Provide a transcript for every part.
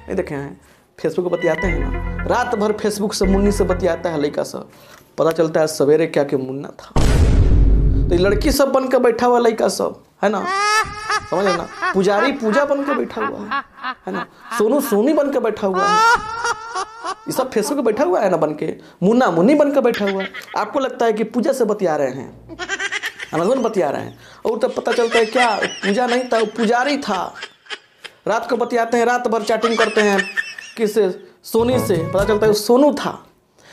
नहीं देखे हैं? फेसबुक पर बतियाते हैं ना, रात भर फेसबुक से मुन्नी से बतियाता है लड़का सब, पता चलता है सवेरे क्या कि मुन्ना था। तो लड़की सब बन के बैठा हुआ लड़का सब है ना, समझ ना, पुजारी पूजा बन के बैठा हुआ है ना, सोनू सोनी बन के बैठा हुआ है, ये सब फेसबुक पे बैठा हुआ है ना, बन के मुन्ना मुन्नी बन के बैठा हुआ है। आपको लगता है कि पूजा से बतिया रहे हैं, अनजान बतिया रहे हैं, और तब पता चलता है क्या पूजा नहीं था, पुजारी था। रात को बतियाते हैं, रात भर चैटिंग करते हैं किससे, सोनी से, पता चलता है सोनू था।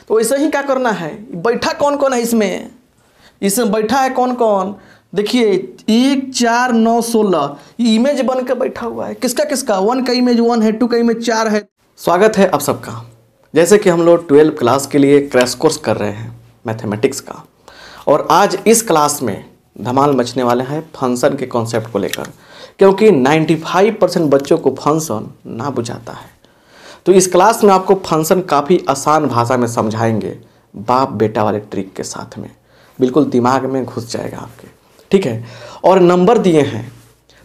तो ऐसे ही क्या करना है, बैठा कौन कौन है इसमें बैठा है कौन कौन, देखिए 1 4 9 16 ये इमेज बन के बैठा हुआ है। किसका किसका, 1 का इमेज 1 है, 2 का इमेज 4 है। स्वागत है आप सबका। जैसे कि हम लोग 12th क्लास के लिए क्रैश कोर्स कर रहे हैं मैथमेटिक्स का, और आज इस क्लास में धमाल मचने वाले हैं फंक्शन के कॉन्सेप्ट को लेकर, क्योंकि 95% बच्चों को फंक्शन ना बुझाता है। तो इस क्लास में आपको फंक्शन काफ़ी आसान भाषा में समझाएंगे, बाप बेटा वाले ट्रिक के साथ में, बिल्कुल दिमाग में घुस जाएगा आपके, ठीक है। और नंबर दिए हैं,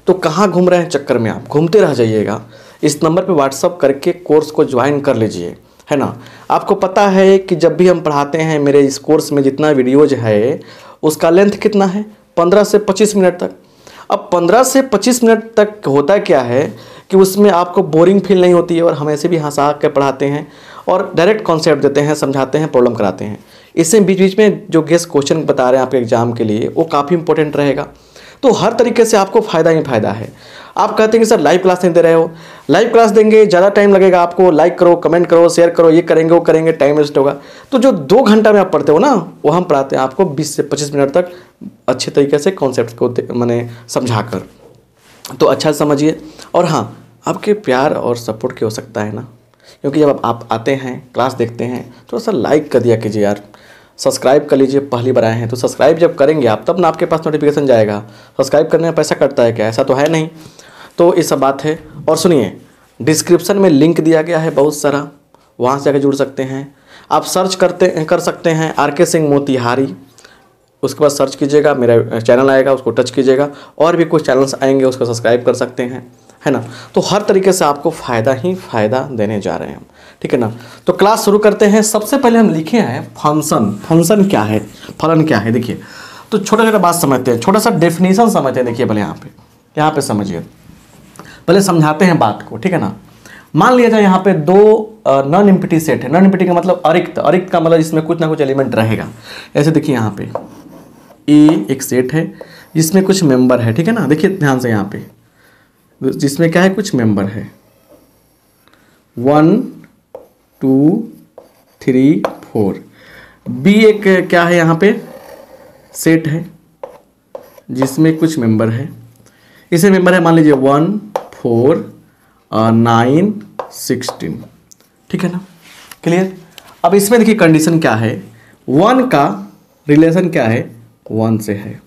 तो कहाँ घूम रहे हैं चक्कर में, आप घूमते रह जाइएगा। इस नंबर पे व्हाट्सअप करके कोर्स को ज्वाइन कर लीजिए, है ना। आपको पता है कि जब भी हम पढ़ाते हैं, मेरे इस कोर्स में जितना वीडियोज है उसका लेंथ कितना है, 15 से 25 मिनट तक। अब 15 से 25 मिनट तक होता क्या है कि उसमें आपको बोरिंग फील नहीं होती है, और हम ऐसे भी हंसा के पढ़ाते हैं और डायरेक्ट कॉन्सेप्ट देते हैं, समझाते हैं, प्रॉब्लम कराते हैं। इससे बीच बीच में जो गेस्ट क्वेश्चन बता रहे हैं आपके एग्जाम के लिए, वो काफ़ी इंपॉर्टेंट रहेगा। तो हर तरीके से आपको फ़ायदा ही फ़ायदा है। आप कहते हैं कि सर लाइव क्लास नहीं दे रहे हो, लाइव क्लास देंगे ज़्यादा टाइम लगेगा आपको, लाइक करो, कमेंट करो, शेयर करो, ये करेंगे वो करेंगे, टाइम वेस्ट होगा। तो जो 2 घंटा में आप पढ़ते हो ना, वो हम पढ़ाते हैं आपको 20 से 25 मिनट तक अच्छे तरीके से कॉन्सेप्ट को मैंने समझा कर। तो अच्छा समझिए। और हाँ, आपके प्यार और सपोर्ट की हो सकता है ना, क्योंकि जब आप आते हैं क्लास देखते हैं, थोड़ा सा लाइक कर दिया कीजिए यार, सब्सक्राइब कर लीजिए। पहली बार आए हैं तो सब्सक्राइब जब करेंगे आप, तब ना आपके पास नोटिफिकेशन जाएगा। सब्सक्राइब करने में पैसा कटता है क्या, ऐसा तो है नहीं। तो ये सब बात है। और सुनिए, डिस्क्रिप्शन में लिंक दिया गया है बहुत सारा, वहाँ से आकर जुड़ सकते हैं आप। सर्च कर सकते हैं RK सिंह मोतिहारी, उसके बाद सर्च कीजिएगा, मेरा चैनल आएगा, उसको टच कीजिएगा। और भी कुछ चैनल्स आएंगे, उसको सब्सक्राइब कर सकते हैं, है ना। तो हर तरीके से आपको फ़ायदा ही फ़ायदा देने जा रहे हैं हम, ठीक है ना। तो क्लास शुरू करते हैं। सबसे पहले हम लिखे हैं फंक्शन। फंक्शन क्या है, फलन क्या है, देखिए। तो छोटा छोटा बात समझते हैं, छोटा सा डेफिनेशन समझते हैं। देखिए पहले यहाँ पे समझिए, पहले समझाते हैं बात को, ठीक है ना। मान लिया जाए यहाँ पे 2 नॉन एम्प्टी सेट है। नॉन एम्प्टी का मतलब अरिक्त, अरिक्त का मतलब इसमें कुछ ना कुछ एलिमेंट रहेगा। ऐसे देखिए यहाँ पे ए एक सेट है जिसमें कुछ मेंबर है, ठीक है ना। देखिए ध्यान से, यहाँ पे जिसमें क्या है, कुछ मेंबर है, 1 2 3 4। बी एक क्या है, यहाँ पे सेट है जिसमें कुछ मेंबर है। इसे मेंबर है मान लीजिए 1 4 9 16, ठीक है ना। क्लियर। अब इसमें देखिए कंडीशन क्या है, 1 का रिलेशन क्या है, 1 से है,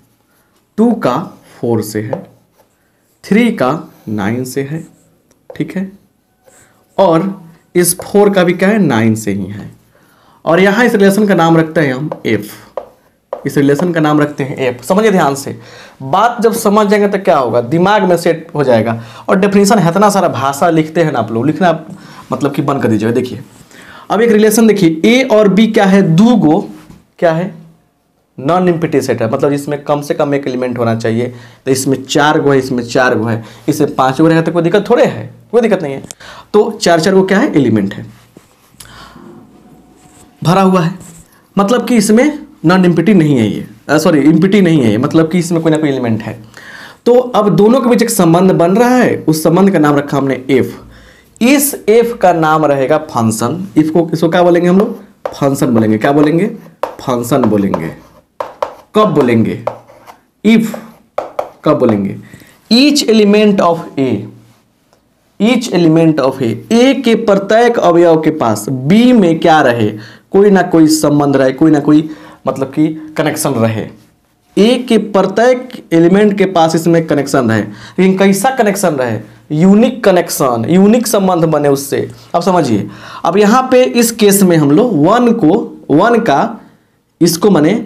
2 का 4 से है, 3 का 9 से है, ठीक है। और इस 4 का भी क्या है, 9 से ही है। और यहाँ इस रिलेशन का नाम रखते हैं हम F। इस रिलेशन का नाम रखते हैं F। समझिए ध्यान से, बात जब समझ जाएंगे तो क्या होगा, दिमाग में सेट हो जाएगा। और डेफिनेशन है, इतना सारा भाषा लिखते हैं ना आप लोग, लिखना मतलब कि बंद कर दीजिएगा। देखिए अब एक रिलेशन देखिए, A और B क्या है, 2 गो क्या है, नॉन एम्प्टी सेट है, मतलब इसमें कम से कम एक एलिमेंट होना चाहिए। तो इसमें 4 गो है, इसमें 4 गो है, इसमें 5 गो रहेगा तो कोई दिक्कत थोड़े है, कोई दिक्कत नहीं है। तो 4 गो क्या है, एलिमेंट है, भरा हुआ है, मतलब कि इसमें नॉन एम्प्टी नहीं है ये, सॉरी एम्प्टी नहीं है ये, मतलब कि इसमें कोई ना कोई एलिमेंट है। तो अब दोनों के बीच एक संबंध बन रहा है, उस संबंध का नाम रखा हमने F। इस F का नाम रहेगा फंक्शन। इसको क्या बोलेंगे हम लोग, फंक्शन बोलेंगे। क्या बोलेंगे, फंक्शन बोलेंगे। कब बोलेंगे, इफ कब बोलेंगे, each element of A, each element of A के प्रत्येक अवयव के पास बी में क्या रहे, कोई ना कोई संबंध रहे, कोई ना कोई मतलब कि कनेक्शन रहे। ए के प्रत्येक एलिमेंट के पास इसमें कनेक्शन रहे, लेकिन कैसा कनेक्शन रहे, यूनिक कनेक्शन, यूनिक संबंध बने उससे। अब समझिए, अब यहाँ पे इस केस में हम लोग 1 का इसको माने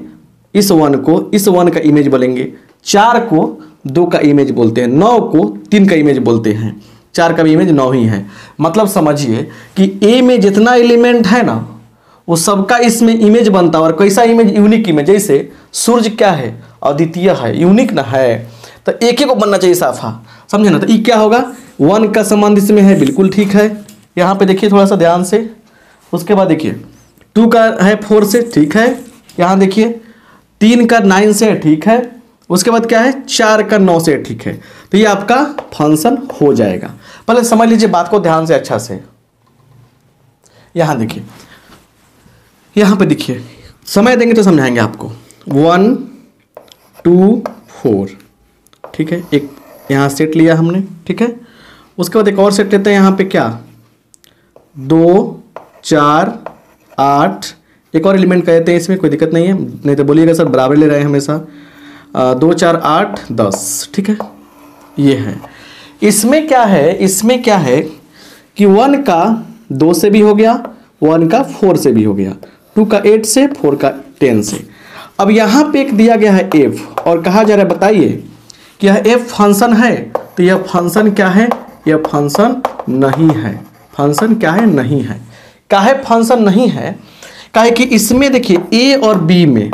इस 1 को इस 1 का इमेज बोलेंगे, 4 को 2 का इमेज बोलते हैं, 9 को 3 का इमेज बोलते हैं, 4 का भी इमेज 9 ही है। मतलब समझिए कि ए में जितना एलिमेंट है ना वो सबका इसमें इमेज बनता है। और कैसा इमेज? Unique image. जैसे सूर्य क्या है? अद्वितीय है, यूनिक ना है, तो एक ही को बनना चाहिए साफा, समझे ना। तो ई क्या होगा? 1 का संबंध इसमें है, बिल्कुल ठीक है। यहाँ पे देखिए थोड़ा सा ध्यान से। उसके बाद देखिए 2 का है 4 से, ठीक है। यहाँ देखिए 3 का 9 से, ठीक है। उसके बाद क्या है? 4 का 9 से, ठीक है। तो ये आपका फंक्शन हो जाएगा। पहले समझ लीजिए बात को ध्यान से अच्छा से। यहाँ देखिए, यहाँ पे देखिए, समय देंगे तो समझाएंगे आपको। 1 2 4, ठीक है। एक यहाँ सेट लिया हमने, ठीक है। उसके बाद एक और सेट लेते हैं। यहाँ पे क्या? 2 4 8, एक और एलिमेंट कहते हैं, इसमें कोई दिक्कत नहीं है, नहीं तो बोलिएगा सर बराबर ले रहे हैं हमेशा। 2 4 8 10, ठीक है। ये है। इसमें क्या है? इसमें क्या है कि 1 का 2 से भी हो गया, 1 का 4 से भी हो गया, 2 का 8 से, 4 का 10 से। अब यहाँ पे एक दिया गया है f, और कहा जा रहा है बताइए कि यह f फंक्शन है। तो यह फंक्शन क्या है? यह फंक्शन नहीं है। फंक्शन क्या है? नहीं है। काहे फंक्शन नहीं है? काहे कि इसमें देखिए a और b में,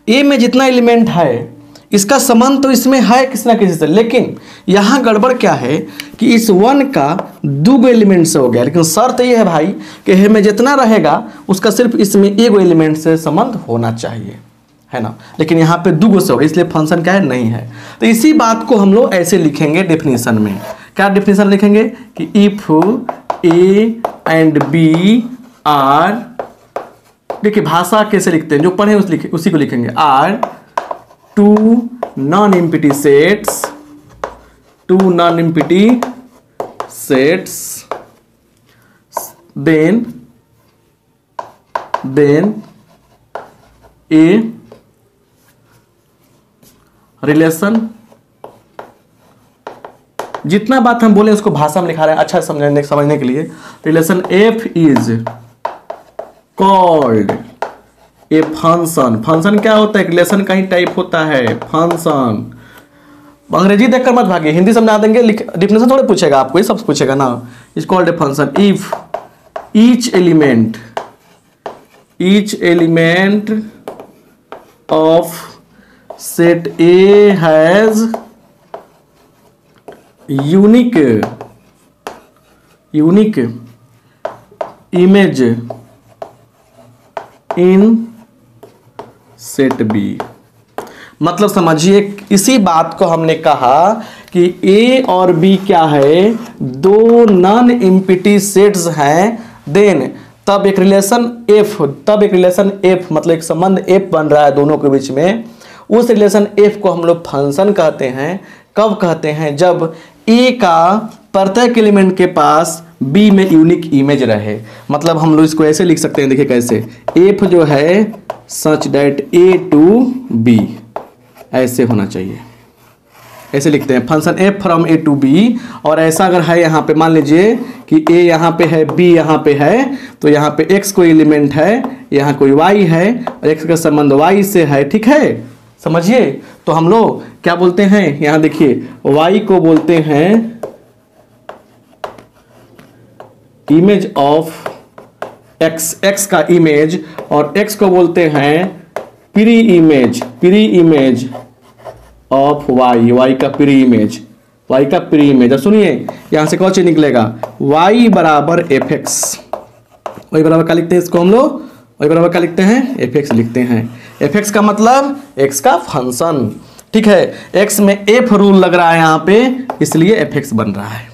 a में जितना एलिमेंट है इसका संबंध तो इसमें है किसी ना किसी से, लेकिन यहाँ गड़बड़ क्या है कि इस 1 का 2 एलिमेंट से हो गया। लेकिन शर्त ये है भाई कि हे में जितना रहेगा उसका सिर्फ इसमें 1 एलिमेंट से संबंध होना चाहिए, है ना। लेकिन यहाँ पे 2 से हो गया, इसलिए फंक्शन क्या है? नहीं है। तो इसी बात को हम लोग ऐसे लिखेंगे डेफिनेशन में। क्या डेफिनेशन लिखेंगे कि if a and b are, देखिए भाषा कैसे लिखते हैं, जो पढ़े उसी को लिखेंगे। Are 2 non-empty sets, 2 non-empty sets, then a relation, जितना बात हम बोले उसको भाषा में लिखा रहे हैं अच्छा समझने के लिए। Relation f is called a function. Function क्या होता है? रिलेशन का ही टाइप होता है फंक्शन। अंग्रेजी देखकर मत भागिए, हिंदी समझा देंगे, डिफिनेशन थोड़े पूछेगा आपको, ये सब पूछेगा ना। Is called a function if each element of set A has unique image in set B. मतलब समझिए इसी बात को हमने कहा कि ए और बी क्या है? 2 नॉन एम्प्टी सेट्स हैं। देन तब एक रिलेशन एफ मतलब एक संबंध एफ बन रहा है दोनों के बीच में। उस रिलेशन एफ को हम लोग फंक्शन कहते हैं। कब कहते हैं? जब ए का प्रत्येक एलिमेंट के पास बी में यूनिक इमेज रहे। मतलब हम लोग इसको ऐसे लिख सकते हैं, देखिए कैसे। एफ जो है such that A to B, ऐसे होना चाहिए, ऐसे लिखते हैं function f from A to B. और ऐसा अगर है यहाँ पे, मान लीजिए कि ए यहाँ पे है, बी यहाँ पे है, तो यहाँ पे एक्स कोई एलिमेंट है, यहाँ कोई वाई है, और एक्स का संबंध वाई से है, ठीक है, समझिए। तो हम लोग क्या बोलते हैं? यहाँ देखिए वाई को बोलते हैं इमेज ऑफ एक्स, एक्स का इमेज, और एक्स को बोलते हैं preimage of y, y का प्री इमेज, वाई का प्री इमेज। अब सुनिए यहां से कौन चीज निकलेगा? वाई बराबर एफ एक्स। वाई बराबर क्या लिखते हैं इसको हम लोग? वाई बराबर क्या लिखते हैं? एफ एक्स लिखते हैं। एफ एक्स का मतलब एक्स का फंक्शन, ठीक है। एक्स में एफ रूल लग रहा है यहाँ पे, इसलिए एफ एक्स बन रहा है,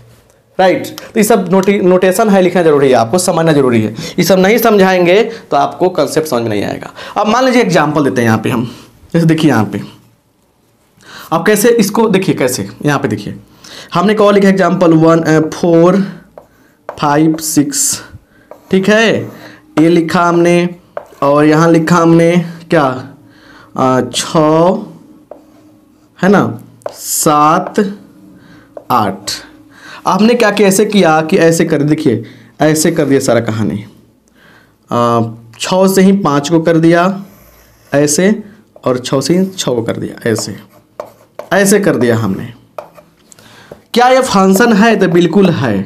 राइट। तो ये सब नोटेशन है, लिखना जरूरी है, आपको समझना जरूरी है। ये सब नहीं समझाएंगे तो आपको कंसेप्ट समझ में नहीं आएगा। अब मान लीजिए एग्जांपल देते हैं यहाँ पे हम, जैसे देखिए यहाँ पे अब कैसे इसको देखिए, कैसे यहाँ पे देखिए हमने कॉल लिखा एग्जांपल 1 4 5 6, ठीक है, ये लिखा हमने, और यहाँ लिखा हमने क्या 6 है ना, 7 8। आपने क्या किया, ऐसे किया कि ऐसे कर, देखिए ऐसे कर दिया सारा कहानी। 6 से ही 5 को कर दिया ऐसे, और 6 से ही 6 को कर दिया ऐसे, ऐसे कर दिया हमने। क्या ये फंक्शन है? तो बिल्कुल है,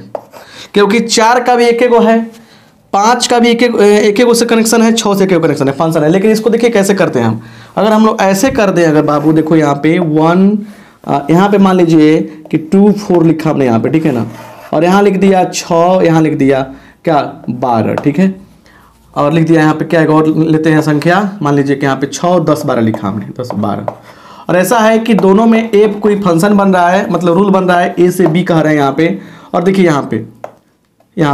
क्योंकि 4 का भी एक एक है, 5 का भी एक एक से कनेक्शन है, 6 से एक कनेक्शन है, फंक्शन है। लेकिन इसको देखिए कैसे करते हैं हम। अगर हम लोग ऐसे कर दें, अगर बाबू देखो यहाँ पे 1, यहाँ पे मान लीजिए कि 2 4 लिखा हमने यहाँ पे, ठीक है ना, और यहाँ लिख दिया 6, यहाँ लिख दिया क्या 12, ठीक है, और लिख दिया यहाँ पे क्या और लेते हैं संख्या, मान लीजिए कि यहाँ पे 6 10 12 लिखा हमने, 10 12। और ऐसा है कि दोनों में एक कोई फंक्शन बन रहा है, मतलब रूल बन रहा है, ए से बी कह रहे हैं यहाँ पे। और देखिए यहाँ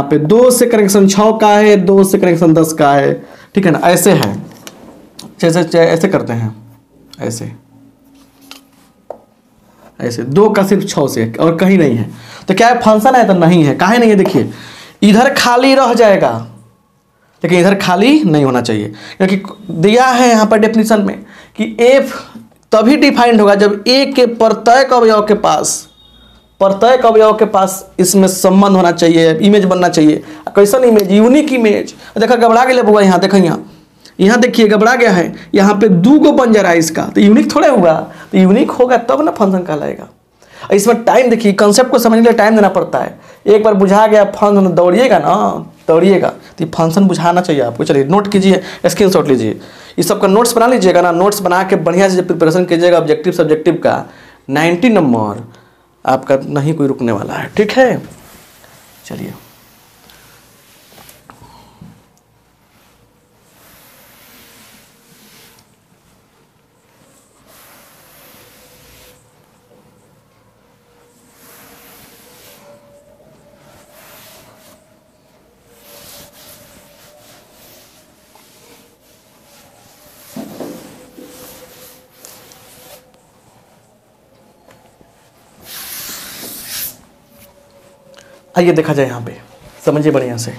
पे 2 से कनेक्शन 6 का है, 2 से कनेक्शन 10 का है, ठीक है ना, ऐसे है। जैसे ऐसे करते हैं, ऐसे 2 का सिर्फ 6 से और कहीं नहीं है। तो क्या है फंक्शन है? तो नहीं है। काहे नहीं है? देखिए इधर खाली रह जाएगा, लेकिन इधर खाली नहीं होना चाहिए, क्योंकि दिया है यहाँ पर डेफिनेशन में कि एफ तभी डिफाइंड होगा जब ए के प्रत्येक अवयव के पास इसमें संबंध होना चाहिए, इमेज बनना चाहिए। कैसन इमेज? Unique image. देखा घबरा गया बुआ, यहाँ देखा, यहाँ देखिए घबरा गया है, यहाँ पे 2 गो बन जा रहा है इसका, तो यूनिक थोड़े हुआ। तो यूनिक होगा तब ना फंक्शन कहलाएगा। इसमें टाइम देखिए, कंसेप्ट को समझने के लिए टाइम देना पड़ता है। एक बार बुझा गया फंक्शन, दौड़िएगा ना, दौड़िएगा तो फंक्शन बुझाना चाहिए आपको। चलिए नोट कीजिए, स्क्रीनशॉट लीजिए, इस सब का नोट्स बना लीजिएगा ना। नोट्स बना के बढ़िया से प्रिपरेशन कीजिएगा ऑब्जेक्टिव सब्जेक्टिव का। 90 नंबर आपका नहीं कोई रुकने वाला है, ठीक है। चलिए आइए देखा जाए, यहाँ पे समझिए बढ़िया से।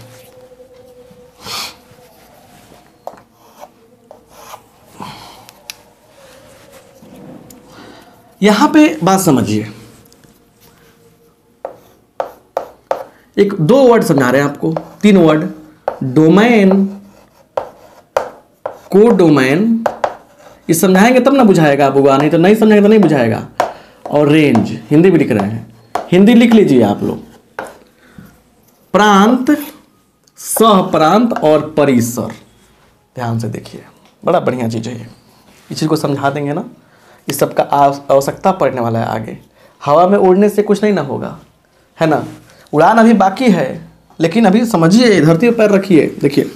यहाँ पे बात समझिए, एक 2 वर्ड समझा रहे हैं आपको, 3 वर्ड, डोमेन, कोडोमेन। ये समझाएंगे तब ना बुझाएगा बुआ, नहीं तो नहीं समझाएंगे तो नहीं बुझाएगा। और रेंज, हिंदी भी लिख रहे हैं, हिंदी लिख लीजिए आप लोग। प्रांत, सह प्रांत और परिसर, ध्यान से देखिए, बड़ा बढ़िया चीज़ है ये। इस चीज़ को समझा देंगे ना, इस सब का आवश्यकता पड़ने वाला है आगे। हवा में उड़ने से कुछ नहीं ना होगा, है ना। उड़ान अभी बाकी है, लेकिन अभी समझिए, धरती पर पैर रखिए। देखिए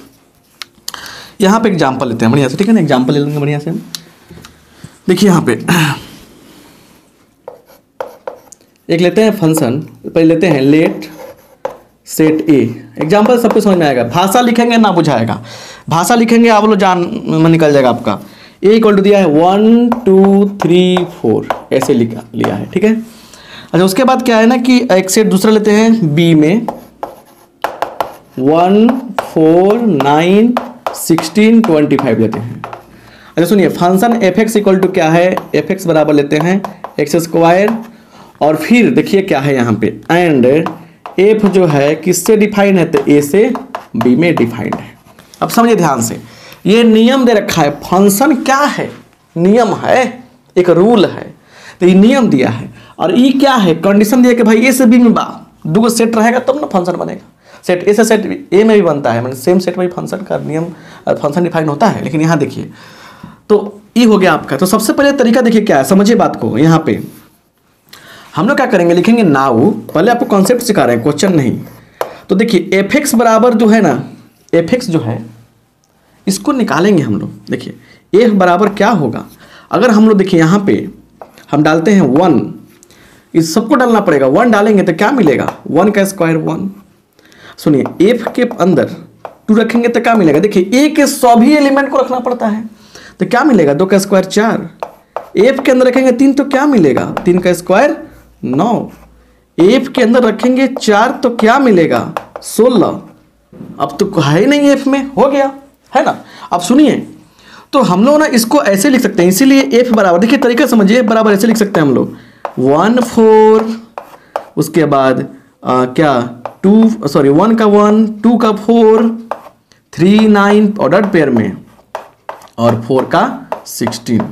यहाँ पे एग्जाम्पल लेते हैं बढ़िया से, ठीक है ना, एग्जाम्पल ले लेंगे बढ़िया से। देखिए यहाँ पे एक लेते हैं फंक्शन, पहले लेते हैं लेट सेट ए। एग्जाम्पल सबको समझ में आएगा। भाषा लिखेंगे ना बुझाएगा, भाषा लिखेंगे आप लोग जान में निकल जाएगा आपका। ए इक्वल टू दिया है 1 2 3 4, ऐसे लिया है, ठीक है। अच्छा उसके बाद क्या है ना कि एक सेट दूसरा लेते हैं बी में 1 4 9 16 25 लेते हैं। अच्छा सुनिए, function f x equal to क्या है, एफ एक्स बराबर लेते हैं एक्स स्क्वायर, और फिर देखिए क्या है यहाँ पे, एंड एफ जो है किससे डिफाइंड है, तो ए से बी में डिफाइंड है। अब समझिए ध्यान से, ये नियम दे रखा है। फंक्शन क्या है? नियम है, एक रूल है, तो ये नियम दिया है। और ये क्या है? कंडीशन दिया कि भाई ए से बी में 2 सेट रहेगा तब ना फंक्शन बनेगा। सेट ए से सेट ए में भी बनता है, मतलब सेम सेट में भी फंक्शन का नियम, फंक्शन डिफाइन होता है। लेकिन यहाँ देखिए, तो ये हो गया आपका। तो सबसे पहले तरीका देखिए क्या है, समझिए बात को। यहाँ पे हम लोग क्या करेंगे, लिखेंगे नाउ, पहले आपको कॉन्सेप्ट सिखा रहे हैं, क्वेश्चन नहीं। तो देखिए एफ एक्स बराबर जो है ना, एफ एक्स जो है इसको निकालेंगे हम लोग। देखिए एफ बराबर क्या होगा, अगर हम लोग देखिए यहाँ पे हम डालते हैं 1, इस सबको डालना पड़ेगा। 1 डालेंगे तो क्या मिलेगा, 1 का स्क्वायर 1। सुनिए एफ के अंदर 2 रखेंगे तो क्या मिलेगा, देखिए ए के सभी एलिमेंट को रखना पड़ता है, तो क्या मिलेगा 2 का स्क्वायर 4। एफ के अंदर रखेंगे 3 तो क्या मिलेगा, 3 का स्क्वायर 9। एफ के अंदर रखेंगे 4 तो क्या मिलेगा 16। अब तो है ही नहीं एफ में, हो गया है ना। अब सुनिए, तो हम लोग ना इसको ऐसे लिख सकते हैं, इसीलिए एफ बराबर, देखिए तरीका समझिए, बराबर ऐसे लिख सकते हैं हम लोग 1 4, उसके बाद क्या 1 का 1, 2 का 4, 3 9 ऑर्डर पेयर में, और 4 का 16।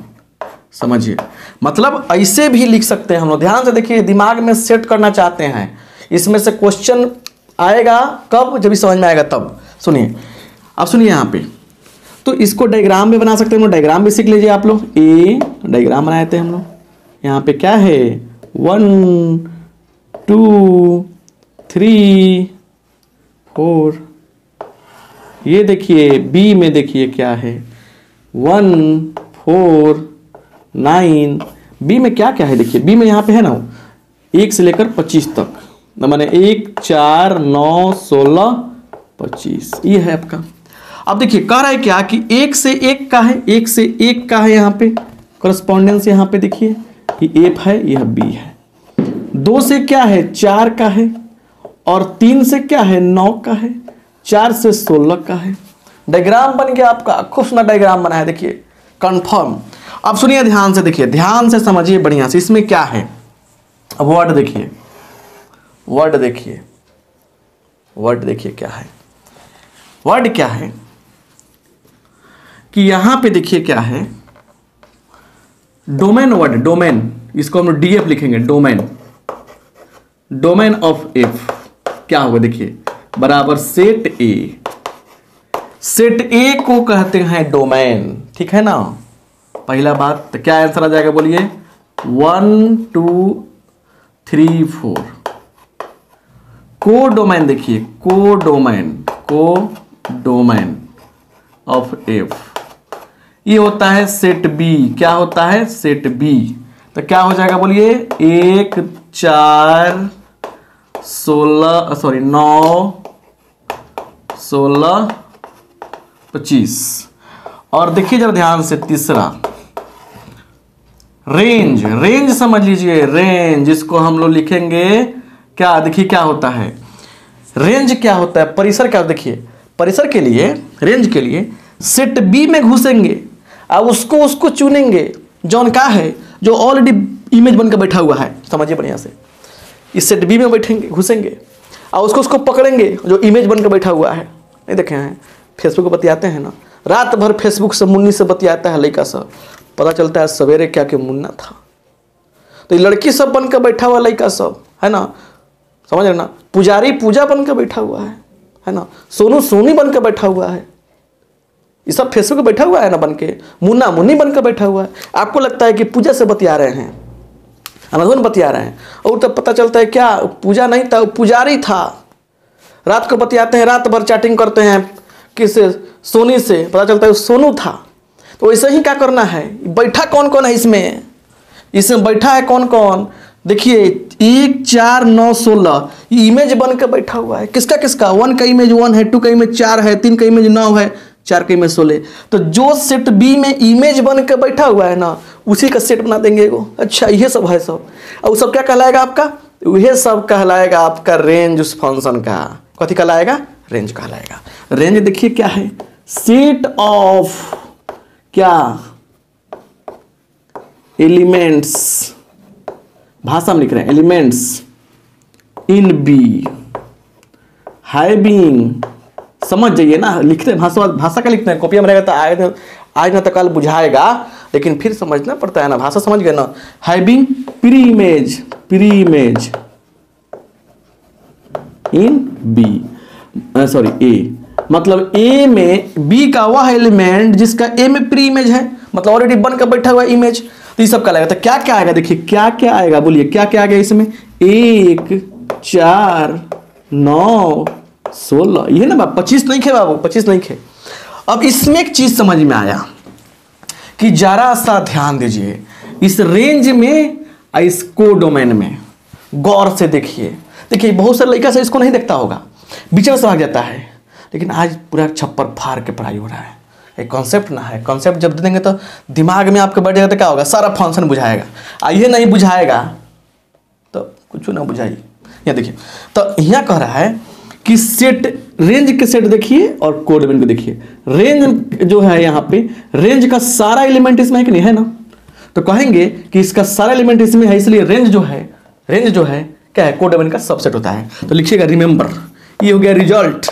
समझिए मतलब ऐसे भी लिख सकते हैं हम लोग। ध्यान से देखिए, दिमाग में सेट करना चाहते हैं, इसमें से क्वेश्चन आएगा कब, जब भी समझ में आएगा तब। सुनिए, अब सुनिए यहाँ पे, तो इसको डायग्राम में बना सकते हैं हम लोग। डायग्राम भी सीख लीजिए आप लोग। ए डायग्राम बनाए थे हम लोग। यहाँ पे क्या है, 1 2 3 4। ये देखिए बी में देखिए क्या है, 1 4 9। बी में क्या क्या है देखिए, बी में यहाँ पे है ना 1 से लेकर 25 तक, माने 1 4 9 16 25, ये है आपका। अब देखिए कह रहा है क्या कि 1 से 1 का है, 1 से 1 का है यहाँ पे करस्पॉन्डेंस। यहाँ पे देखिए ये एफ है, यह बी है। 2 से क्या है, 4 का है, और 3 से क्या है, 9 का है, 4 से 16 का है। डायग्राम बन गया आपका, खूब सुंदर डायग्राम बना है देखिए, कंफर्म। अब सुनिए ध्यान से, देखिए ध्यान से समझिए बढ़िया से, इसमें क्या है। वर्ड देखिए, वर्ड देखिए, वर्ड देखिए क्या है। वर्ड क्या है कि यहां पे देखिए क्या है, डोमेन वर्ड, डोमेन, इसको हम डीएफ लिखेंगे, डोमेन, डोमेन ऑफ एफ क्या होगा देखिए, बराबर सेट ए। सेट ए को कहते हैं डोमेन, ठीक है ना। पहला बात, तो क्या आंसर आ जाएगा बोलिए, 1 2 3 4। को डोमेन देखिए, को डोमेन, को डोमेन ऑफ एफ, ये होता है सेट बी। क्या होता है, सेट बी। तो क्या हो जाएगा बोलिए, 1 4 16 सॉरी 9 16 25। और देखिए जरा ध्यान से, तीसरा रेंज, रेंज समझ लीजिए, रेंज, इसको हम लोग लिखेंगे क्या, देखिए क्या होता है रेंज, क्या होता है परिसर। क्या देखिए, परिसर के लिए, रेंज के लिए सेट बी में घुसेंगे और उसको चुनेंगे जौन का है, जो ऑलरेडी इमेज बनकर बैठा हुआ है। समझिए बढ़िया से, इस सेट बी में बैठेंगे, घुसेंगे और उसको पकड़ेंगे जो इमेज बनकर बैठा हुआ है। नहीं देखे हैं, फेसबुक पर बतियाते हैं ना, रात भर फेसबुक से मुन्नी से बतियाता है लड़का सब, पता चलता है सवेरे क्या के मुन्ना था। तो ये लड़की सब बनकर बैठा हुआ लड़का सब है ना, समझ रहे ना, पुजारी पूजा बनकर बैठा हुआ है ना, सोनू सोनी बनकर बैठा हुआ है, ये सब फेसबुक पे बैठा हुआ है ना, बनके मुन्ना मुन्नी बनकर बैठा हुआ है। आपको लगता है कि पूजा से बतिया रहे हैं, अमेजोन बतिया रहे हैं, और तब पता चलता है क्या पूजा नहीं था, पुजारी था। रात को बतियाते हैं, रात भर चैटिंग करते हैं किससे, सोनी से, पता चलता है सोनू था। तो वैसे ही क्या करना है, बैठा कौन कौन है इसमें, इसमें बैठा है कौन कौन देखिए, 1 4 9 16 ये इमेज बन के बैठा हुआ है। किसका किसका, 1 का इमेज 1 है, 2 का इमेज 4 है, 3 का इमेज 9 है, 4 का इमेज 16। तो जो सेट बी में इमेज बन के बैठा हुआ है ना, उसी का सेट बना देंगे एगो। अच्छा ये सब है सब, और वो सब क्या कहलाएगा आपका, वह सब कहलाएगा आपका रेंज उस फंक्शन का। कथी कहलाएगा, रेंज कहलाएगा। रेंज देखिए क्या है, सेट ऑफ क्या, एलिमेंट्स, भाषा में लिख रहे हैं, एलिमेंट्स इन बी हैविंग, समझ जाइए ना, लिखते हैं भाषा का लिखते हैं, कॉपी में रहेगा तो आज ना तो कल बुझाएगा, लेकिन फिर समझना पड़ता है ना, भाषा समझ गए ना। Having pre image, pre image in B, sorry A, मतलब ए में बी का वह एलिमेंट जिसका ए में प्री इमेज है, मतलब ऑलरेडी बनकर बैठा हुआ इमेज। तो ये सब क्या लगेगा, तो क्या क्या आएगा देखिए, क्या क्या आएगा बोलिए, क्या क्या आ गया इसमें, 1 4 9 16, ये ना बाबू 25 नहीं खे, बाबू 25 नहीं खे। अब इसमें एक चीज समझ में आया कि जरा सा ध्यान दीजिए, इस रेंज में और इस कोडोमेन में गौर से देखिए। देखिए बहुत सारे लड़का से इसको नहीं देखता होगा, बीच में से भाग जाता है, लेकिन आज पूरा छप्पर फाड़ के पढ़ाई हो रहा है। एक कॉन्सेप्ट ना है, कॉन्सेप्ट जब दे देंगे तो दिमाग में आपके बैठ जाएगा, तो क्या होगा, सारा फंक्शन बुझाएगा। ये नहीं बुझाएगा तो कुछ ना बुझाइए। यहाँ देखिए, तो यहाँ कह रहा है कि सेट, रेंज के सेट देखिए और कोडोमेन को देखिए। रेंज जो है यहाँ पे, रेंज का सारा एलिमेंट इसमें है कि नहीं है ना, तो कहेंगे कि इसका सारा एलिमेंट इसमें है, इसलिए रेंज जो है, रेंज जो है क्या है, कोडोमेन का सबसेट होता है। तो लिखिएगा रिमेंबर, ये हो गया रिजल्ट।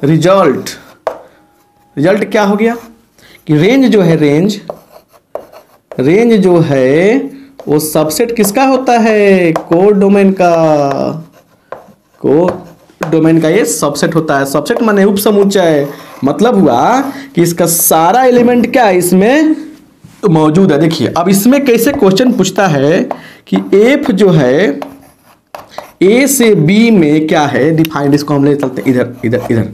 रिजल्ट, रिजल्ट क्या हो गया कि रेंज जो है, रेंज रेंज जो है वो सबसेट किसका होता है? कोडोमेन का। कोडोमेन का ये सबसेट होता है। सबसेट माने उपसमुच्चय, मतलब हुआ कि इसका सारा एलिमेंट क्या है इसमें मौजूद है। देखिए अब इसमें कैसे क्वेश्चन पूछता है कि एफ जो है ए से बी में क्या है डिफाइंड, इसको हम ले चलते हैं इधर इधर इधर।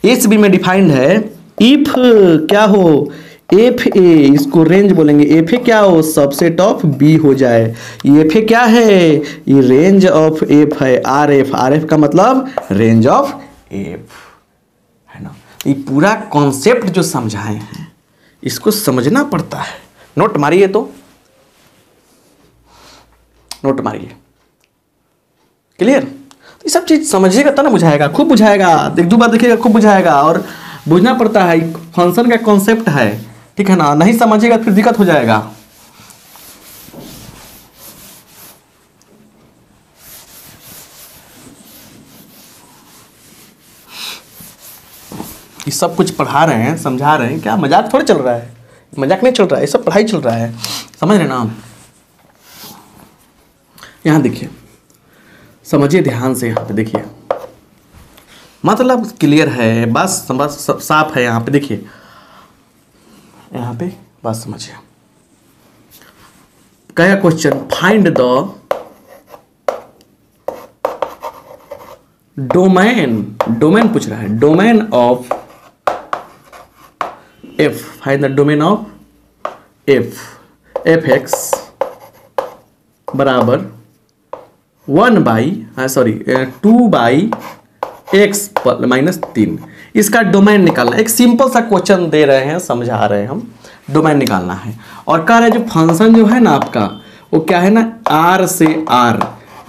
ए से बी में डिफाइंड है इफ क्या हो एफ ए, इसको रेंज बोलेंगे। एफ ए क्या हो सबसेट ऑफ बी हो जाए। एफ ए क्या है? ये रेंज ऑफ एफ है। आर एफ, आर एफ का मतलब रेंज ऑफ एफ है ना। ये पूरा कॉन्सेप्ट जो समझाए हैं इसको समझना पड़ता है। नोट मारिए, तो नोट मारिए। क्लियर? तो ये सब चीज समझिएगा तब ना बुझाएगा, खूब बुझाएगा। एक दो बार देखिएगा खूब बुझाएगा। और बुझना पड़ता है, फंक्शन का कॉन्सेप्ट है, ठीक है ना। नहीं समझिएगा फिर दिक्कत हो जाएगा। ये सब कुछ पढ़ा रहे हैं, समझा रहे हैं, क्या मजाक थोड़ी चल रहा है? मजाक नहीं चल रहा है, ये सब पढ़ाई चल रहा है, समझ रहे ना। यहां देखिए, समझिए ध्यान से। यहाँ पे देखिए, मतलब क्लियर है, बस साफ है। यहाँ पे देखिए, यहाँ पे बात समझिए। क्या question? Find the domain, domain पूछ रहा है, domain of F. Find the domain of F. F x बराबर 2/x -3। इसका डोमेन निकालना। एक सिंपल सा क्वेश्चन दे रहे हैं, समझा रहे हैं हम, डोमेन निकालना है। और कह रहे हैं जो फंक्शन जो है ना आपका वो क्या है ना, आर से आर।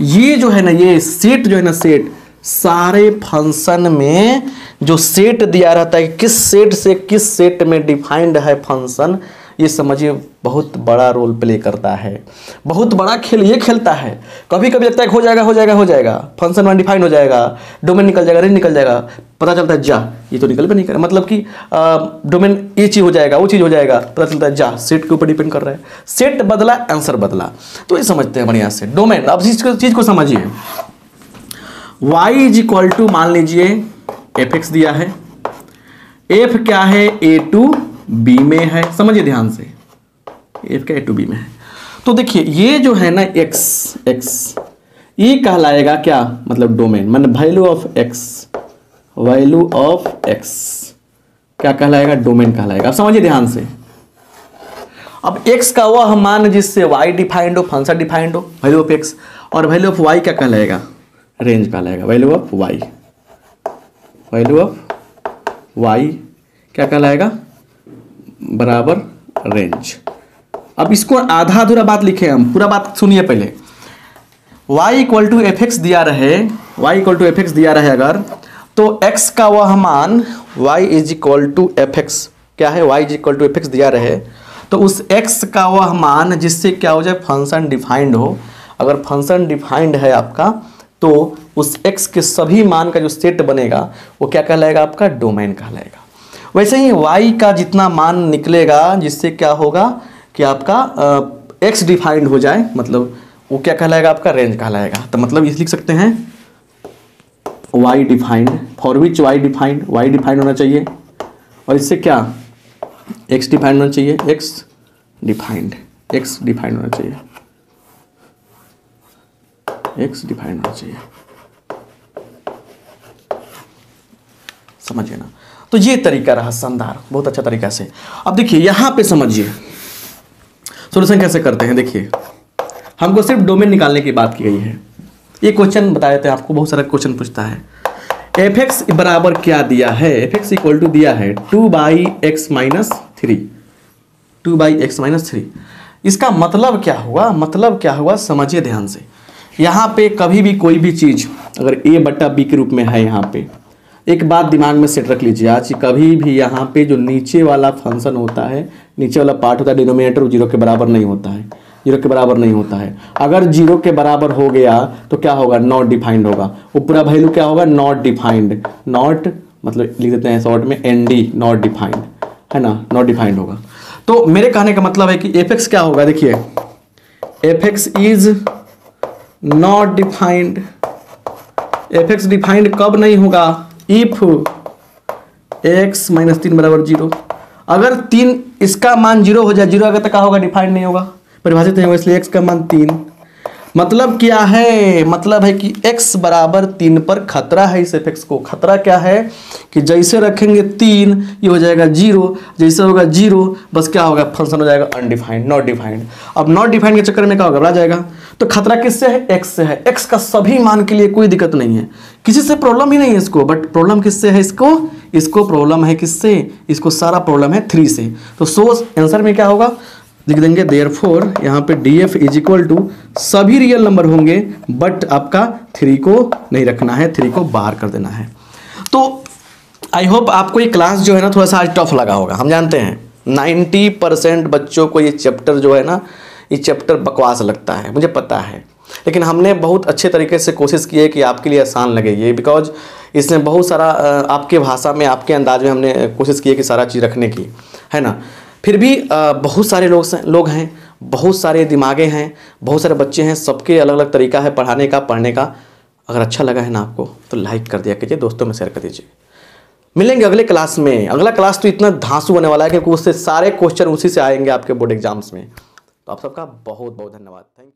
ये जो है ना, ये सेट जो है ना, सेट सारे फंक्शन में जो सेट दिया रहता है, किस सेट से किस सेट में डिफाइंड है फंक्शन, ये समझिए बहुत बड़ा रोल प्ले करता है। बहुत बड़ा खेल ये खेलता है। कभी कभी लगता है हो जाएगा हो जाएगा हो जाएगा, फंक्शन वन डिफाइंड हो जाएगा, डोमेन निकल जाएगा, रेंज निकल जाएगा, पता चलता है जा ये तो निकल भी नहीं कर, मतलब कि डोमेन ये चीज़ हो जाएगा वो चीज़ हो जाएगा, पता चलता है जा सेट के ऊपर डिपेंड कर रहा है। सेट बदला आंसर बदला, तो ये समझते हैं बढ़िया से डोमेन। अब इस चीज़ को समझिए। y = मान लीजिए एफ एक्स दिया है, एफ क्या है ए टू बी में है, समझिए ध्यान से, एफ का ए टू बी में है। तो देखिए ये जो है ना एक्स ये कहलाएगा क्या, मतलब डोमेन, मतलब value of x, value of x क्या कहलाएगा, डोमेन कहलाएगा। अब समझिए ध्यान से। अब x का वह मान जिससे y डिफाइंड हो, फंक्शन डिफाइंड हो, वैल्यू ऑफ x, और वैल्यू ऑफ y क्या कहलाएगा, रेंज कहलाएगा। Value of y, value of y क्या कहलाएगा, बराबर रेंज। अब इसको आधा अधूरा बात लिखे हम, पूरा बात सुनिए पहले। y = fx दिया रहे, y = fx दिया रहे अगर, तो x का वह मान y = fx क्या है, y = fx दिया रहे, तो उस x का वह मान जिससे क्या हो जाए फंक्शन डिफाइंड हो। अगर फंक्शन डिफाइंड है आपका तो उस x के सभी मान का जो सेट बनेगा वो क्या कहलाएगा, आपका डोमेन कहलाएगा। वैसे ही y का जितना मान निकलेगा जिससे क्या होगा कि आपका x डिफाइंड हो जाए, मतलब वो क्या कहलाएगा, आपका रेंज कहलाएगा। तो मतलब ये लिख सकते हैं y defined, for which y defined, y defined होना चाहिए, और इससे क्या x डिफाइंड होना चाहिए, x डिफाइंड होना चाहिए, x डिफाइंड होना चाहिए, समझिए ना। तो ये तरीका रहा शानदार, बहुत अच्छा तरीका से। अब देखिए यहां पे समझिए सॉल्यूशन कैसे करते हैं। देखिए हमको सिर्फ डोमेन निकालने की बात की गई है। ये क्वेश्चन बताए थे आपको, बहुत सारा क्वेश्चन पूछता है। एफ एक्स बराबर क्या दिया है, एफ एक्स इक्वल टू दिया है 2/x -3, 2/x -3। इसका मतलब क्या हुआ, मतलब क्या हुआ समझिए ध्यान से। यहाँ पे कभी भी कोई भी चीज़ अगर a/b के रूप में है, यहाँ पे एक बात दिमाग में सेट रख लीजिए आज, कभी भी यहाँ पे जो नीचे वाला फंक्शन होता है, नीचे वाला पार्ट होता है डिनोमिनेटर, 0 के बराबर नहीं होता है, 0 के बराबर नहीं होता है। अगर 0 के बराबर हो गया तो क्या होगा, नॉट डिफाइंड होगा। वो पूरा वैल्यू क्या होगा, नॉट डिफाइंड, नॉट मतलब लिख देते हैं शॉर्ट में ND, नॉट डिफाइंड है ना, नॉट डिफाइंड होगा। तो मेरे कहने का मतलब है कि एफ एक्स क्या होगा, देखिए F x is not defined. F x defined कब नहीं होगा, इफ एक्स माइनस 3 बराबर 0। अगर 3 इसका मान 0 हो जाए, 0 अगर तक क्या होगा, डिफाइंड नहीं होगा, परिभाषित नहीं होगा, इसलिए एक्स का मान 3। मतलब क्या है, मतलब है कि x बराबर 3 पर खतरा है इस एफ को। खतरा क्या है कि जैसे रखेंगे 3 ये हो जाएगा 0, जैसे होगा 0 बस क्या होगा, फंक्शन हो जाएगा अनडिफाइंड, नॉट डिफाइंड। अब नॉट डिफाइंड के चक्कर में क्या होगा, घबरा जाएगा। तो खतरा किससे है, x से है। x का सभी मान के लिए कोई दिक्कत नहीं है, किसी से प्रॉब्लम ही नहीं है इसको, बट प्रॉब्लम किससे है, इसको प्रॉब्लम है किससे, इसको सारा प्रॉब्लम है 3 से। तो सोर्स आंसर में क्या होगा, लिख देंगे देयरफॉर यहाँ पे df इज इक्वल टू सभी रियल नंबर होंगे बट आपका 3 को नहीं रखना है, 3 को बाहर कर देना है। तो आई होप आपको ये क्लास जो है ना थोड़ा सा आज टफ लगा होगा। हम जानते हैं 90% बच्चों को ये चैप्टर जो है ना, ये चैप्टर बकवास लगता है, मुझे पता है, लेकिन हमने बहुत अच्छे तरीके से कोशिश की है कि आपके लिए आसान लगे ये, बिकॉज इसमें बहुत सारा आपके भाषा में, आपके अंदाज में हमने कोशिश की है कि सारा चीज़ रखने की, है ना। फिर भी बहुत सारे लोग हैं, बहुत सारे दिमागे हैं, बहुत सारे बच्चे हैं, सबके अलग अलग तरीका है पढ़ाने का, पढ़ने का। अगर अच्छा लगा है ना आपको तो लाइक कर दिया कीजिए, दोस्तों में शेयर कर दीजिए। मिलेंगे अगले क्लास में। अगला क्लास तो इतना धांसू होने वाला है कि उससे सारे क्वेश्चन उसी से आएंगे आपके बोर्ड एग्जाम्स में। तो आप सबका बहुत बहुत धन्यवाद, थैंक यू।